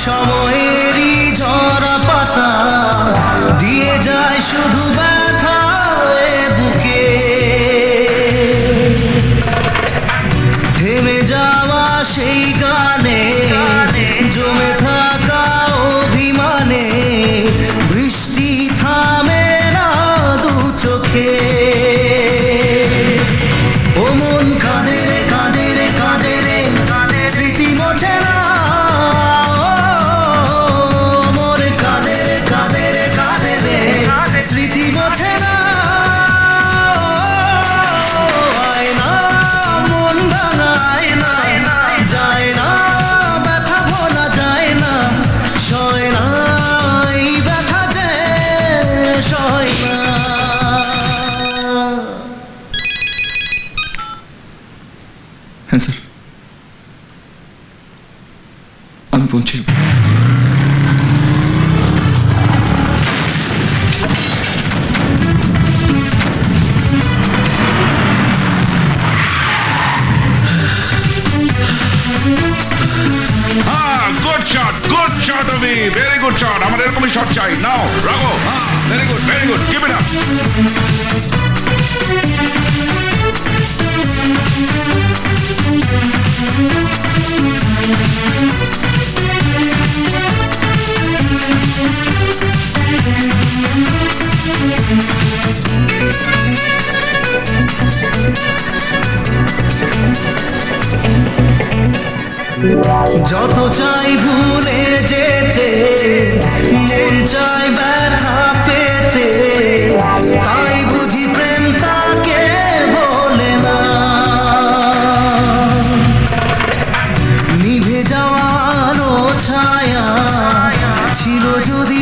সময়েরই ঝরা পাতা দিয়ে যায় শুধু ব্যথা বুকে থেমে যাওয়া সেই গানে জমে থাকা অভিমানে বৃষ্টি থামে না দু চোখে ও মন কাঁদে রে কাঁদে রে কাঁদে রে স্মৃতি মোছে না স্মৃতি মোছে না আয়না মন ভাঙায় না যায় না ব্যথা ভোলা যায় না সয় না এই ব্যথা যে সয় না। হ্যাঁ স্যার, আমি পৌঁছে Good shot of me. Very good shot. আমার এরকমই শট চাই। নাও রাখো। Very good, very good. Keep it up. যত চাই ভুলে যেতে মন চাই ব্যথা পেতে তাই বুঝি প্রেম তাকে বলে না নিভে যাওয়ার ছায়া ছিল যদি